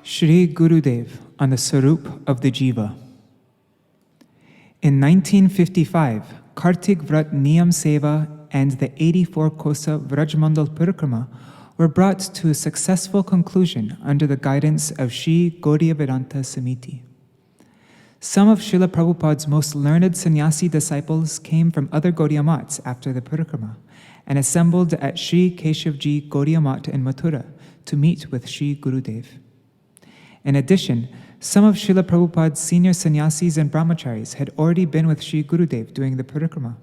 Shri Gurudev on the Svarūpa of the Jīva. In 1955, Kartik Vrat Niyam Seva and the 84 Kosa Vrajmandal Parikrama were brought to a successful conclusion under the guidance of Shri Gaudiya Samiti. Some of Srila Prabhupada's most learned sannyasi disciples came from other Gaudiya Mats after the Parikrama and assembled at Shri Keshavji Gaudiya Mat in Mathura to meet with Shri Gurudev. In addition, some of Srila Prabhupada's senior sannyasis and brahmacharis had already been with Shri Gurudev during the Parikrama.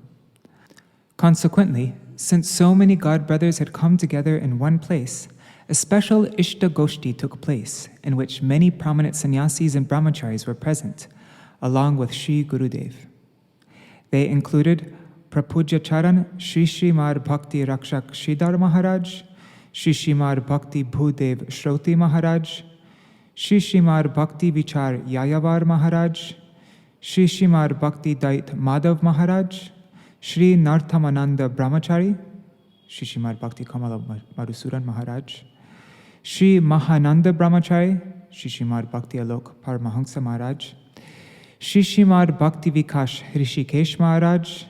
Consequently, since so many godbrothers had come together in one place, a special Ishta Goshti took place, in which many prominent sannyasis and brahmacharis were present, along with Shri Gurudev. They included Prapujyacharan Shri Srimad Bhakti Rakshak Śrīdhara Mahārāja, Shri Srimad Bhakti Bhudev Shroti Mahārāja, Shri Srimad Bhakti Vichar Yayavar Mahārāja, Shri Srimad Bhakti Dait Madhav Mahārāja, Shri Narthamananda Brahmachari, Shri Srimad Bhakti Kamala Madhusudan Mahārāja, Shri Mahananda Brahmachari, Shri Srimad Bhakti Alok Paramahansa Mahārāja, Shri Srimad Bhakti Vikash Hrishikesh Mahārāja,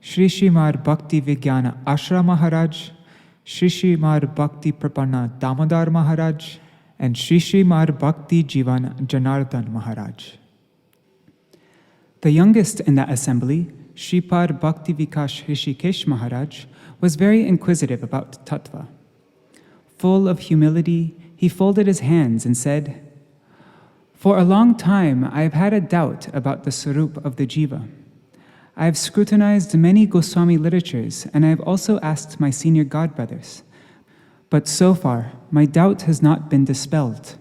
Shri Srimad Bhakti Vigyana Ashra Mahārāja, Shri Srimad Bhakti Prapanna Damodar Mahārāja, and Shri Srimad Bhakti Jivan Janardhan Mahārāja. The youngest in that assembly, Shripad Bhakti Vikash Hrishikesh Mahārāja, was very inquisitive about tattva. Full of humility, he folded his hands and said, "For a long time I have had a doubt about the Svarūpa of the Jīva. I have scrutinized many Gosvami literatures, and I have also asked my senior godbrothers. But so far, my doubt has not been dispelled.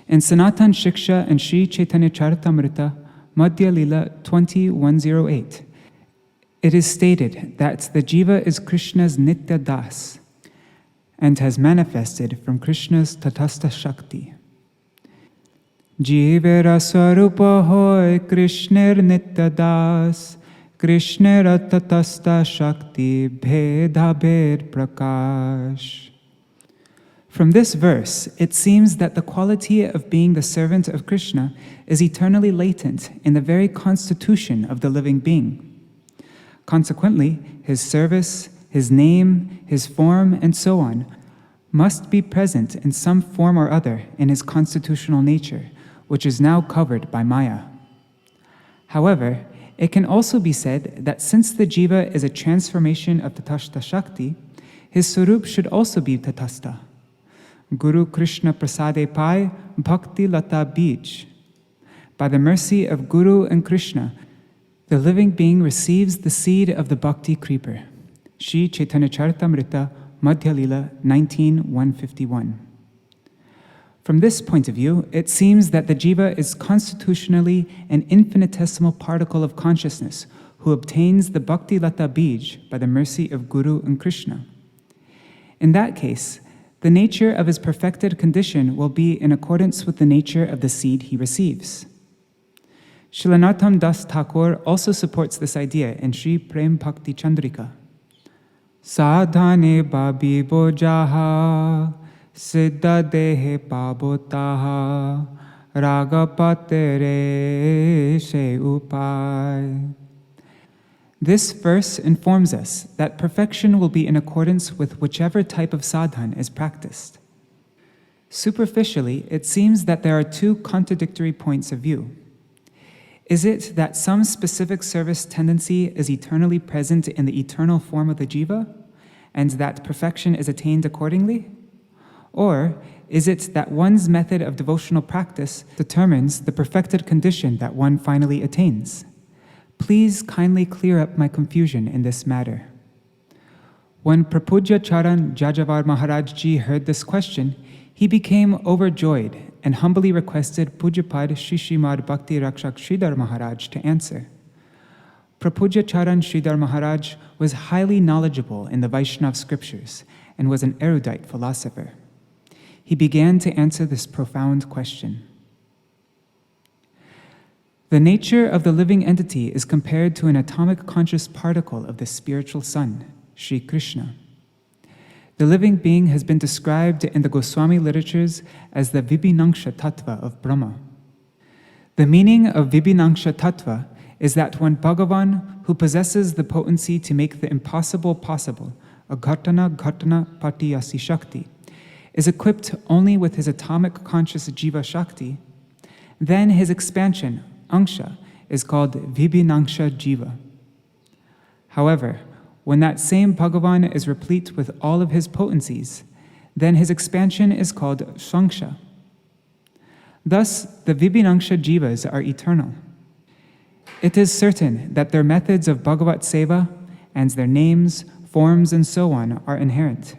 In Sanatan Shiksha and Sri Chaitanya Charitamrita, Madhya Lila 20:108, it is stated that the Jīva is Krishna's Nitya Das and has manifested from Krishna's Tatastha Shakti. Jīvera Svarūpa hoy Krishner Nitya Das, Krishnera Tatastha Shakti Bheda Bhed Prakash." From this verse, it seems that the quality of being the servant of Krishna is eternally latent in the very constitution of the living being. Consequently, his service, his name, his form, and so on must be present in some form or other in his constitutional nature, which is now covered by Maya. However, it can also be said that since the Jīva is a transformation of Tatastha Shakti, his Svarūpa should also be Tatastha. Guru Krishna Prasade Pai Bhakti Lata Bij. By the mercy of Guru and Krishna, the living being receives the seed of the Bhakti creeper. Shri Chaitanya Charitamrita, Madhya Lila 19:151. From this point of view, it seems that the Jīva is constitutionally an infinitesimal particle of consciousness who obtains the Bhakti Lata Bij by the mercy of Guru and Krishna. In that case, the nature of his perfected condition will be in accordance with the nature of the seed he receives. Srila Narottam Das Thakur also supports this idea in Sri Prem Bhakti Chandrika. Sadhane babi bojaha siddha dehe pabotaha ragapatere se upay. This verse informs us that perfection will be in accordance with whichever type of sadhan is practiced. Superficially, it seems that there are two contradictory points of view. Is it that some specific service tendency is eternally present in the eternal form of the Jīva, and that perfection is attained accordingly? Or is it that one's method of devotional practice determines the perfected condition that one finally attains? Please kindly clear up my confusion in this matter. When Prapujyacharan Jajavar Maharaj Ji heard this question, he became overjoyed and humbly requested Pujapad Shri Srimad Bhakti Rakshak Śrīdhara Maharaj to answer. Prapujyacharan Śrīdhara Maharaj was highly knowledgeable in the Vaishnava scriptures and was an erudite philosopher. He began to answer this profound question. The nature of the living entity is compared to an atomic conscious particle of the spiritual sun, Sri Krishna. The living being has been described in the Gosvami literatures as the Vibhinangsha Tattva of Brahma. The meaning of Vibhinangsha Tattva is that when Bhagavan, who possesses the potency to make the impossible possible, Aghatana Ghatana Patiyasi Shakti, is equipped only with his atomic conscious Jīva Shakti, then his expansion, Angsha, is called Vibhinangsha Jīva. However, when that same Bhagavan is replete with all of his potencies, then his expansion is called Swangsha. Thus, the Vibhinangsha Jivas are eternal. It is certain that their methods of Bhagavat Seva and their names, forms, and so on are inherent.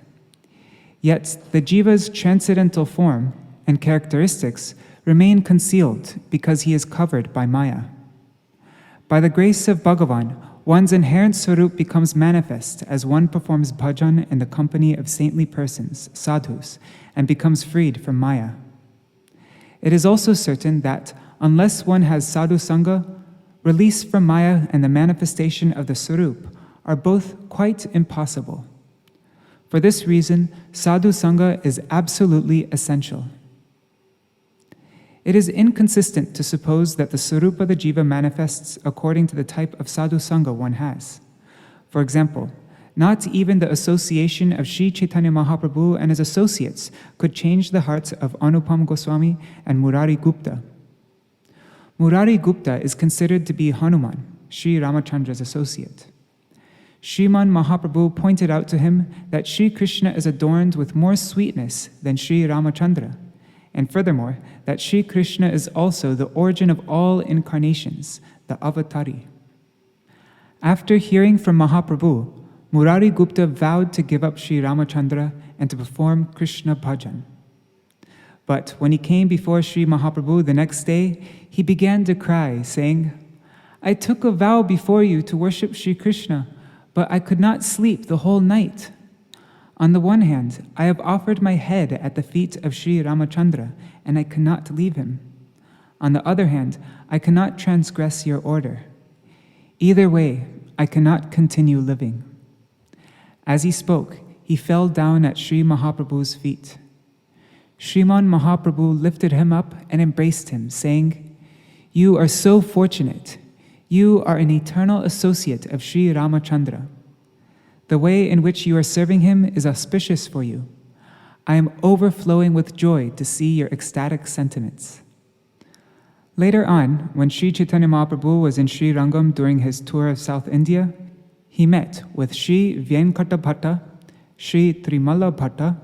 Yet the Jiva's transcendental form and characteristics remain concealed because he is covered by Maya. By the grace of Bhagavan, one's inherent Svarūpa becomes manifest as one performs bhajan in the company of saintly persons, sadhus, and becomes freed from Maya. It is also certain that, unless one has sadhu sangha, release from Maya and the manifestation of the Svarūpa are both quite impossible. For this reason, sadhu sangha is absolutely essential. It is inconsistent to suppose that the Svarūpa of the Jiva manifests according to the type of sadhu sangha one has. For example, not even the association of Sri Chaitanya Mahaprabhu and his associates could change the hearts of Anupam Gosvami and Murari Gupta. Murari Gupta is considered to be Hanuman, Sri Ramachandra's associate. Sriman Mahaprabhu pointed out to him that Sri Krishna is adorned with more sweetness than Sri Ramachandra, and furthermore, that Sri Krishna is also the origin of all incarnations, the avatari. After hearing from Mahaprabhu, Murari Gupta vowed to give up Sri Ramachandra and to perform Krishna bhajan. But when he came before Sri Mahaprabhu the next day, he began to cry, saying, "I took a vow before you to worship Sri Krishna, but I could not sleep the whole night. On the one hand, I have offered my head at the feet of Sri Ramachandra, and I cannot leave him. On the other hand, I cannot transgress your order. Either way, I cannot continue living." As he spoke, he fell down at Sri Mahaprabhu's feet. Sriman Mahaprabhu lifted him up and embraced him, saying, "You are so fortunate. You are an eternal associate of Sri Ramachandra. The way in which you are serving him is auspicious for you. I am overflowing with joy to see your ecstatic sentiments." Later on, when Sri Chaitanya Mahaprabhu was in Sri Rangam during his tour of South India, he met with Sri Venkata Bhatta, Sri Trimala Bhatta,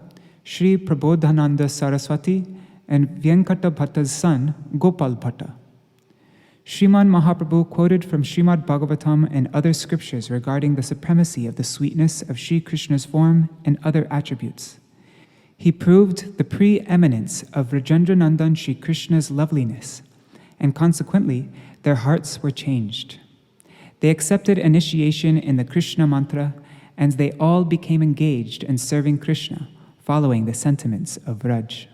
Sri Prabodhananda Saraswati, and Venkata Bhatta's son, Gopal Bhatta. Sriman Mahaprabhu quoted from Srimad Bhagavatam and other scriptures regarding the supremacy of the sweetness of Sri Krishna's form and other attributes. He proved the preeminence of Rajendranandan Sri Krishna's loveliness, and consequently, their hearts were changed. They accepted initiation in the Krishna mantra, and they all became engaged in serving Krishna, following the sentiments of Vraj.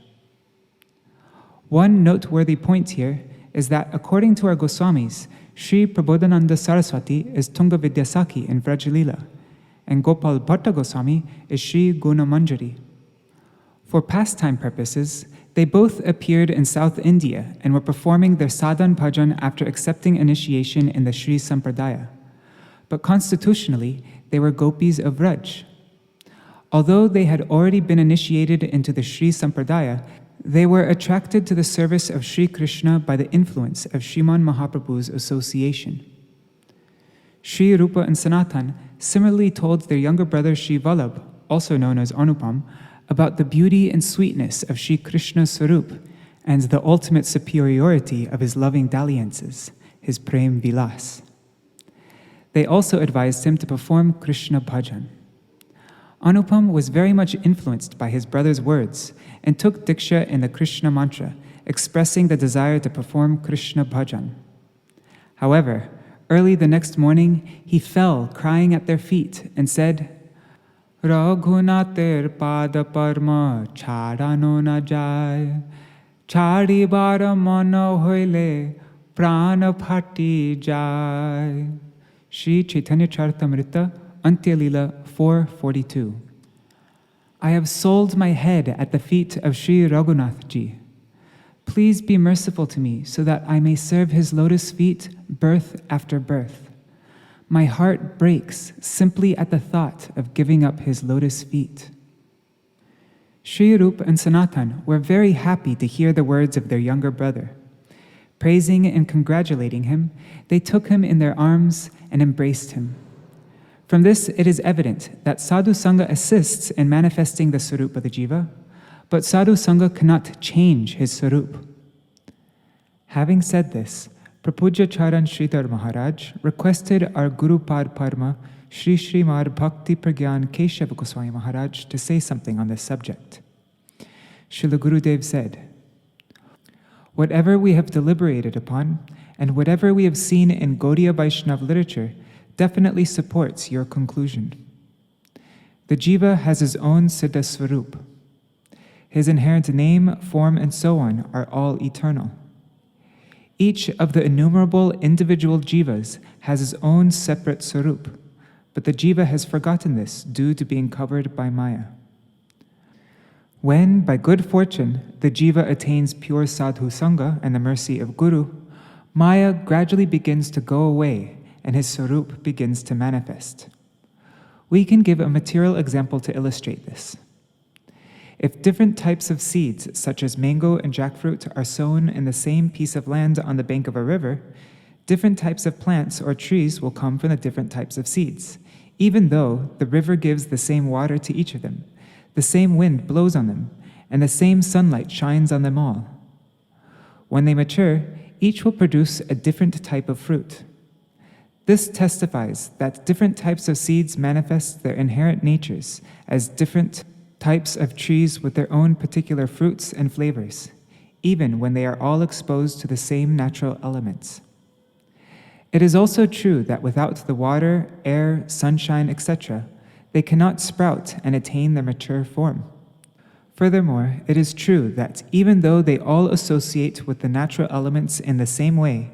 One noteworthy point here is that according to our Goswamis, Sri Prabodhananda Saraswati is Tunga Vidyasaki in Vrajalila, and Gopal Bhatta Goswami is Sri Gunamanjari. For pastime purposes, they both appeared in South India and were performing their sadhan bhajan after accepting initiation in the Sri Sampradaya. But constitutionally, they were gopis of Vraj. Although they had already been initiated into the Sri Sampradaya, they were attracted to the service of Sri Krishna by the influence of Sriman Mahaprabhu's association. Sri Rupa and Sanatan similarly told their younger brother Sri Vallabh, also known as Anupam, about the beauty and sweetness of Sri Krishna's Svarūpa and the ultimate superiority of his loving dalliances, his Prem Vilas. They also advised him to perform Krishna bhajan. Anupam was very much influenced by his brother's words and took diksha in the Krishna mantra, expressing the desire to perform Krishna bhajan. However, early the next morning, he fell crying at their feet and said, "Raghunater pada parma chadano na jay, chadi bara mana hoile prana phati jay." Sri Chaitanya Charitamrita, Antya Lila 4:42. I have sold my head at the feet of Sri Raghunathji. Please be merciful to me so that I may serve his lotus feet birth after birth. My heart breaks simply at the thought of giving up his lotus feet. Sri Rupa and Sanatan were very happy to hear the words of their younger brother. Praising and congratulating him, they took him in their arms and embraced him. From this, it is evident that Sadhu Sangha assists in manifesting the Svarūpa of the Jīva, but Sadhu Sangha cannot change his Svarūpa. Having said this, Prapuja Charan Śrīdhara Mahārāja requested our Guru Pad Parma, Sri Srimad Bhakti Prajnana Keśava Gosvami Mahārāja to say something on this subject. Srila Gurudev said, "Whatever we have deliberated upon, and whatever we have seen in Gaudiya Vaishnava literature, definitely supports your conclusion. The Jīva has his own Siddha Svarūpa. His inherent name, form, and so on are all eternal. Each of the innumerable individual Jīvas has his own separate Svarūpa, but the Jīva has forgotten this due to being covered by Maya. When, by good fortune, the Jīva attains pure Sadhu Sangha and the mercy of Guru, Maya gradually begins to go away and his Svarūpa begins to manifest. We can give a material example to illustrate this. If different types of seeds, such as mango and jackfruit, are sown in the same piece of land on the bank of a river, different types of plants or trees will come from the different types of seeds, even though the river gives the same water to each of them, the same wind blows on them, and the same sunlight shines on them all. When they mature, each will produce a different type of fruit. This testifies that different types of seeds manifest their inherent natures as different types of trees with their own particular fruits and flavors, even when they are all exposed to the same natural elements. It is also true that without the water, air, sunshine, etc., they cannot sprout and attain their mature form. Furthermore, it is true that even though they all associate with the natural elements in the same way,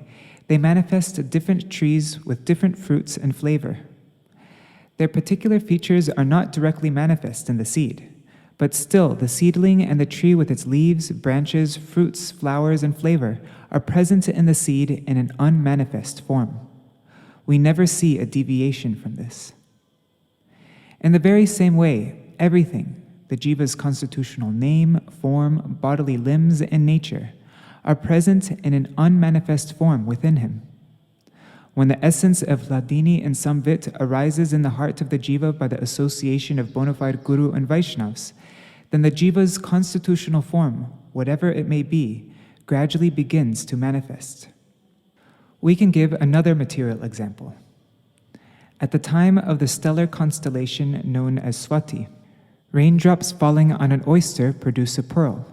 they manifest different trees with different fruits and flavor. Their particular features are not directly manifest in the seed, but still the seedling and the tree with its leaves, branches, fruits, flowers, and flavor are present in the seed in an unmanifest form. We never see a deviation from this. In the very same way, everything, the Jīva's constitutional name, form, bodily limbs, and nature, are present in an unmanifest form within him. When the essence of Hladini and Samvit arises in the heart of the Jīva by the association of bona fide Guru and Vaishnavas, then the Jīva's constitutional form, whatever it may be, gradually begins to manifest. We can give another material example. At the time of the stellar constellation known as Swati, raindrops falling on an oyster produce a pearl,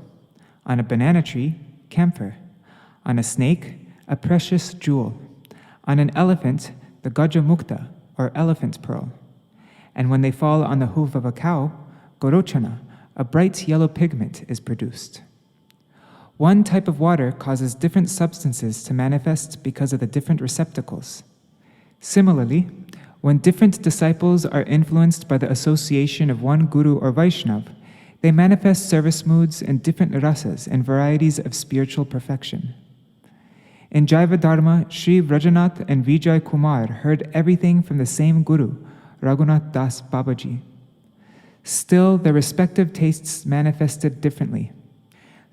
on a banana tree, camphor, on a snake, a precious jewel, on an elephant, the Gajamukta, or elephant pearl, and when they fall on the hoof of a cow, Gorochana, a bright yellow pigment is produced. One type of water causes different substances to manifest because of the different receptacles. Similarly, when different disciples are influenced by the association of one Guru or Vaishnava, they manifest service moods and different rasas and varieties of spiritual perfection. In Jaiva Dharma, Sri Vrajanath and Vijay Kumar heard everything from the same Guru, Raghunath Das Babaji. Still, their respective tastes manifested differently.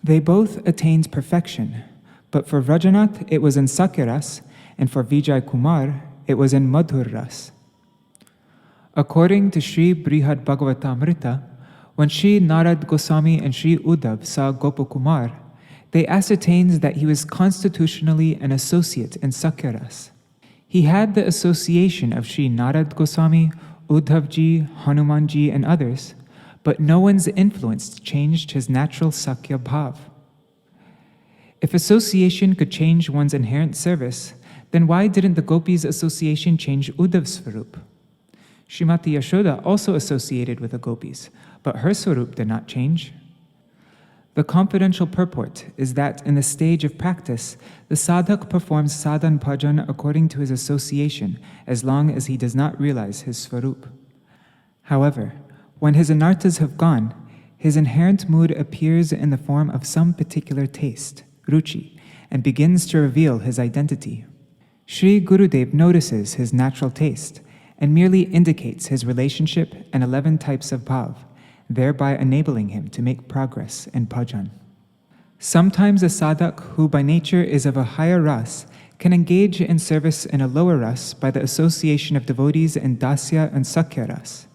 They both attained perfection, but for Vrajanath it was in Sakyaras, and for Vijay Kumar it was in Madhur Ras. According to Sri Brihad Bhagavatamrita, when Sri Narad Gosvami and Sri Uddhav saw Gopakumar, they ascertained that he was constitutionally an associate in Sakyaras. He had the association of Sri Narad Gosvami, Uddhavji, Hanumanji, and others, but no one's influence changed his natural Sakya Bhav. If association could change one's inherent service, then why didn't the Gopis' association change Uddhav's Svarūpa? Srimati Yashoda also associated with the Gopis, but her Svarūpa did not change. The confidential purport is that in the stage of practice, the sadhak performs sadhan bhajan according to his association, as long as he does not realize his Svarūpa. However, When his anarthas have gone, his inherent mood appears in the form of some particular taste, ruchi, and begins to reveal his identity. Sri Gurudev notices his natural taste and merely indicates his relationship and 11 types of bhav, thereby enabling him to make progress in bhajan. Sometimes a sadhak who by nature is of a higher ras can engage in service in a lower ras by the association of devotees in dasya and sakya ras.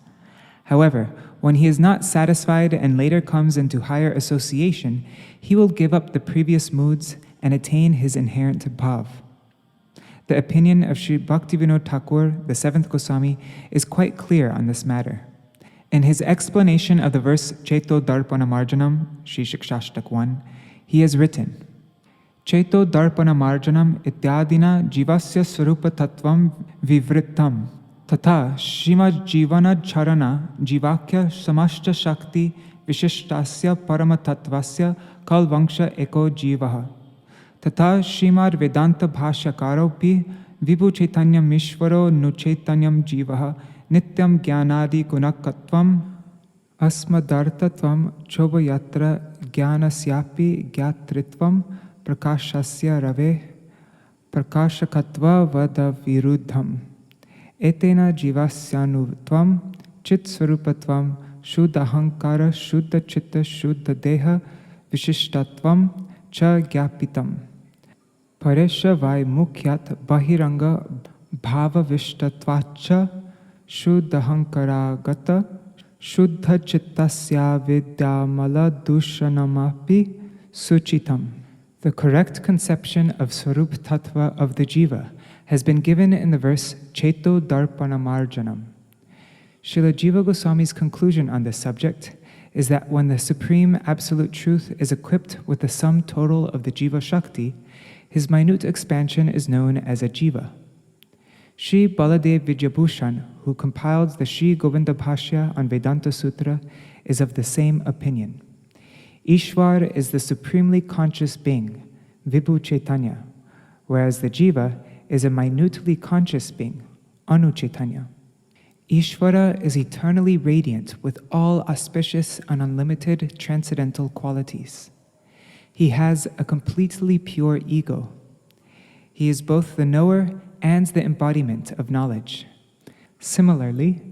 However, when he is not satisfied and later comes into higher association, he will give up the previous moods and attain his inherent bhav. The opinion of Sri Bhaktivedānta Thakur, the 7th Gosvami, is quite clear on this matter. In his explanation of the verse Cheto Darpana Marjanam, Sri Shikshashtak 1, he has written, Cheto Darpana Marjanam ityadina jivasya svarūpa tattvam vivrittam tata shima jivana charana jivakya samashta shakti vishishtasya parama tattvasya kalvangsha eko jivaha tata Srimad Vedanta bhashakaropi vibhu chaitanyam mishvaro nuchaitanyam jivaha nityam jnanadi gunakatvam asmadartatvam chobhayatra jnanasyapi gyatritvam prakashasya rave prakashakatva vada viruddham etena jivasyanutvam chit svarupatvam shuddha ahankara shuddha chitta shuddha deha vishishtatvam cha gyapitam paresha vai mukhyat bahiranga bhava vishtatvacha shuddha ahankara gata shuddha chittasya vidyamala dushanamapi suchitam. The correct conception of Svarūpa Tattva of the Jīva has been given in the verse Cheto Darpana Marjanam. Srila Jīva Gosvami's conclusion on this subject is that when the Supreme Absolute Truth is equipped with the sum total of the Jīva Shakti, his minute expansion is known as a Jīva. Sri Baladev Vidyabhushan, who compiled the Sri Govinda Bhashya on Vedanta Sutra, is of the same opinion. Ishwar is the supremely conscious being, Vibhu Chaitanya, whereas the Jiva is a minutely conscious being, Anu Chaitanya. Ishvara is eternally radiant with all auspicious and unlimited transcendental qualities. He has a completely pure ego. He is both the knower and the embodiment of knowledge. Similarly,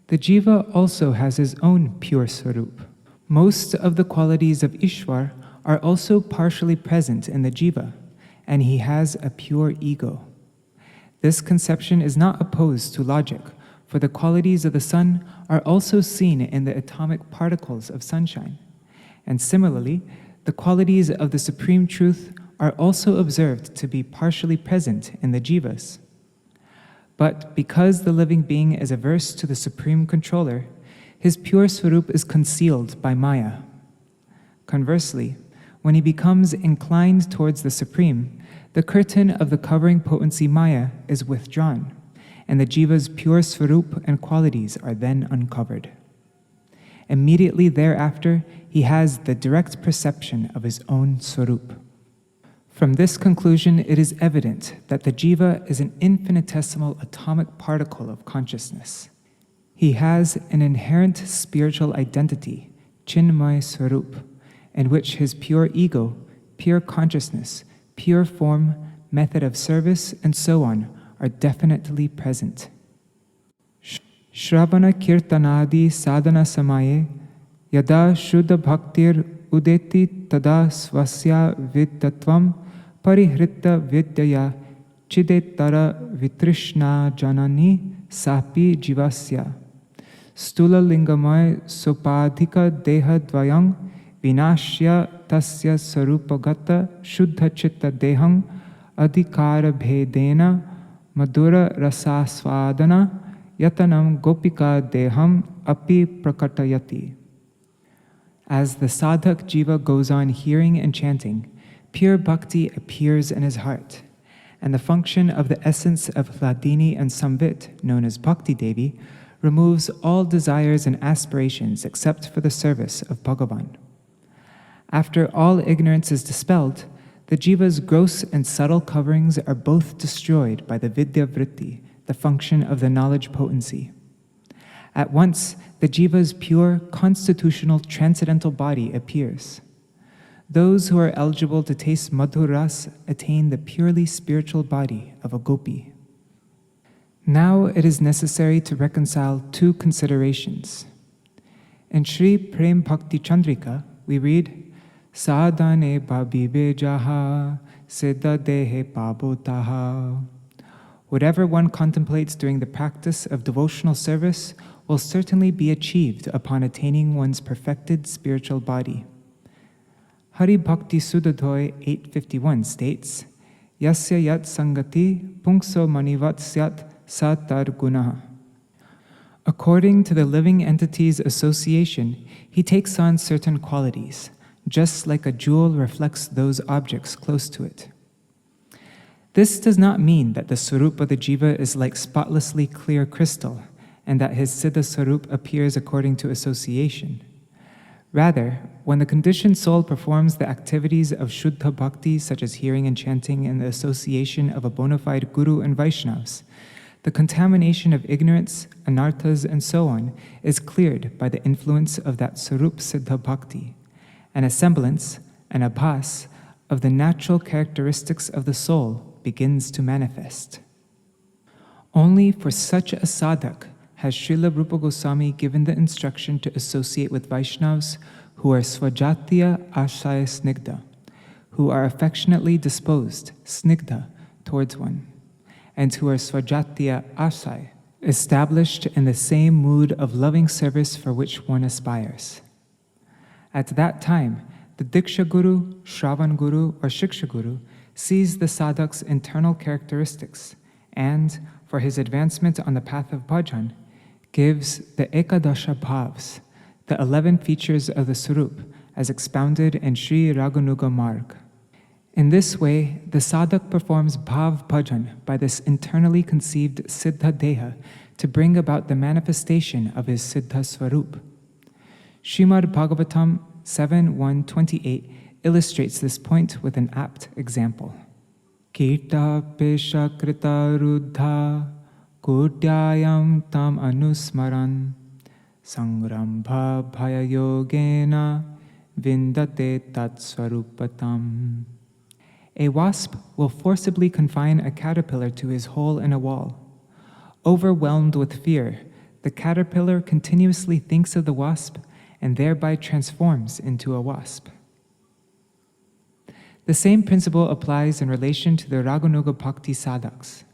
the Jiva also has his own pure Svarūpa. Most of the qualities of Ishwar are also partially present in the Jiva, and he has a pure ego. This conception is not opposed to logic, for the qualities of the sun are also seen in the atomic particles of sunshine. And similarly, the qualities of the Supreme Truth are also observed to be partially present in the Jivas. But because the living being is averse to the Supreme Controller, his pure Svarūpa is concealed by Maya. Conversely, when he becomes inclined towards the Supreme, the curtain of the covering potency Maya is withdrawn, and the Jiva's pure Svarūpa and qualities are then uncovered. Immediately thereafter, he has the direct perception of his own Svarūpa. From this conclusion, it is evident that the Jiva is an infinitesimal atomic particle of consciousness. He has an inherent spiritual identity, Chinmaya Svarūpa, in which his pure ego, pure consciousness, pure form, method of service, and so on are definitely present. Shravana kirtanadi sadhana samaye yada shuddha bhaktir udeti tada svasya viddatvam parihritta vidyaya chidetara vitrishna janani sapi jivasya stula lingamay sopadhika deha dvayang vinashya tasya sarupagata shuddha chitta dehang adhikara bhedena madura rasasvadana yatanam gopika deham api prakatayati. As the sadhak jiva goes on hearing and chanting, pure bhakti appears in his heart, and the function of the essence of Hladini and Samvit, known as Bhakti Devi, removes all desires and aspirations except for the service of Bhagavan. After all ignorance is dispelled, the jiva's gross and subtle coverings are both destroyed by the vidya vritti, the function of the knowledge potency. At once, the Jiva's pure, constitutional, transcendental body appears. Those who are eligible to taste madhur ras attain the purely spiritual body of a gopi. Now it is necessary to reconcile two considerations. In Sri Prem Bhakti Chandrika, we read, Sadhane babibe jaha, siddha dehe pabotaha. Whatever one contemplates during the practice of devotional service will certainly be achieved upon attaining one's perfected spiritual body. Hari Bhakti Sudadhoy 851 states, Yasya yat sangati pungso manivat syat satar gunaha. According to the living entity's association, he takes on certain qualities, just like a jewel reflects those objects close to it. This does not mean that the Svarūpa of the Jiva is like spotlessly clear crystal, and that his Siddha Svarūpa appears according to association. Rather, when the conditioned soul performs the activities of Shuddha Bhakti, such as hearing and chanting in the association of a bona fide Guru and Vaishnavas, the contamination of ignorance, anarthas, and so on is cleared by the influence of that Svarūpa Siddha Bhakti, and a semblance, an abhas, of the natural characteristics of the soul begins to manifest. Only for such a sadhak has Srila Rupa Gosvami given the instruction to associate with Vaishnavas who are svajatiya ashaya snigdha, who are affectionately disposed, snigdha, towards one, and who are svajatiya ashaya, established in the same mood of loving service for which one aspires. At that time, the Diksha Guru, Shravan Guru, or Shiksha Guru sees the sadhak's internal characteristics and, for his advancement on the path of bhajan, gives the Ekadasha Bhavs, the 11 features of the Svarūpa, as expounded in Sri Raganuga Marg. In this way, the sadhak performs bhav bhajan by this internally conceived siddha deha to bring about the manifestation of his siddha Svarūpa. Srimad Bhagavatam 7.1.28 illustrates this point with an apt example. Kirta pesha krita ruddha kudyayam tam anusmaran sangrambha bhaya yogena vindate tat svarupatam. A wasp will forcibly confine a caterpillar to his hole in a wall. Overwhelmed with fear, the caterpillar continuously thinks of the wasp and thereby transforms into a wasp. The same principle applies in relation to the Raganuga Bhakti sadhaks.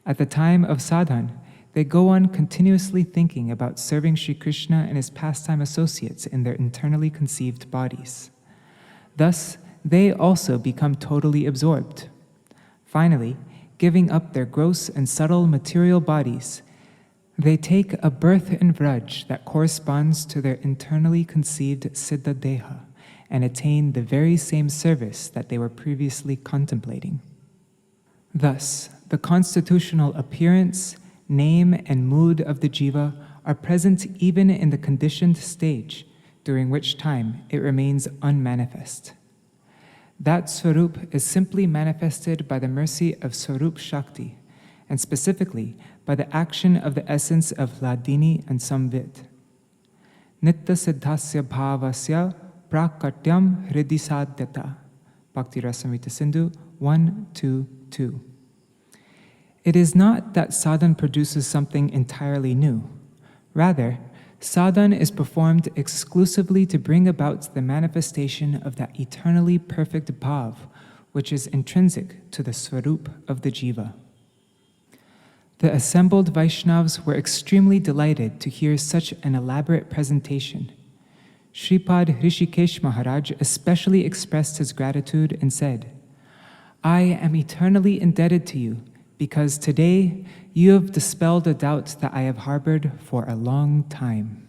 At the time of sadhan, they go on continuously thinking about serving Sri Krishna and his pastime associates in their internally conceived bodies. Thus, they also become totally absorbed. Finally, giving up their gross and subtle material bodies, they take a birth in Vraj that corresponds to their internally conceived Siddha Deha and attain the very same service that they were previously contemplating. Thus, the constitutional appearance, name, and mood of the Jiva are present even in the conditioned stage, during which time it remains unmanifest. That Svarūpa is simply manifested by the mercy of Svarūpa Shakti, and specifically by the action of the essence of Hladini and Samvit. Nitta siddhasya bhavasya prakatyam hridisadyata. Bhakti Rasamrita Sindhu 1.2.2. It is not that sadhan produces something entirely new. Rather, sadhan is performed exclusively to bring about the manifestation of that eternally perfect bhav, which is intrinsic to the Svarūpa of the Jiva. The assembled Vaishnavas were extremely delighted to hear such an elaborate presentation. Shripad Hrishikesh Mahārāja especially expressed his gratitude and said, "I am eternally indebted to you, because today you have dispelled a doubt that I have harbored for a long time."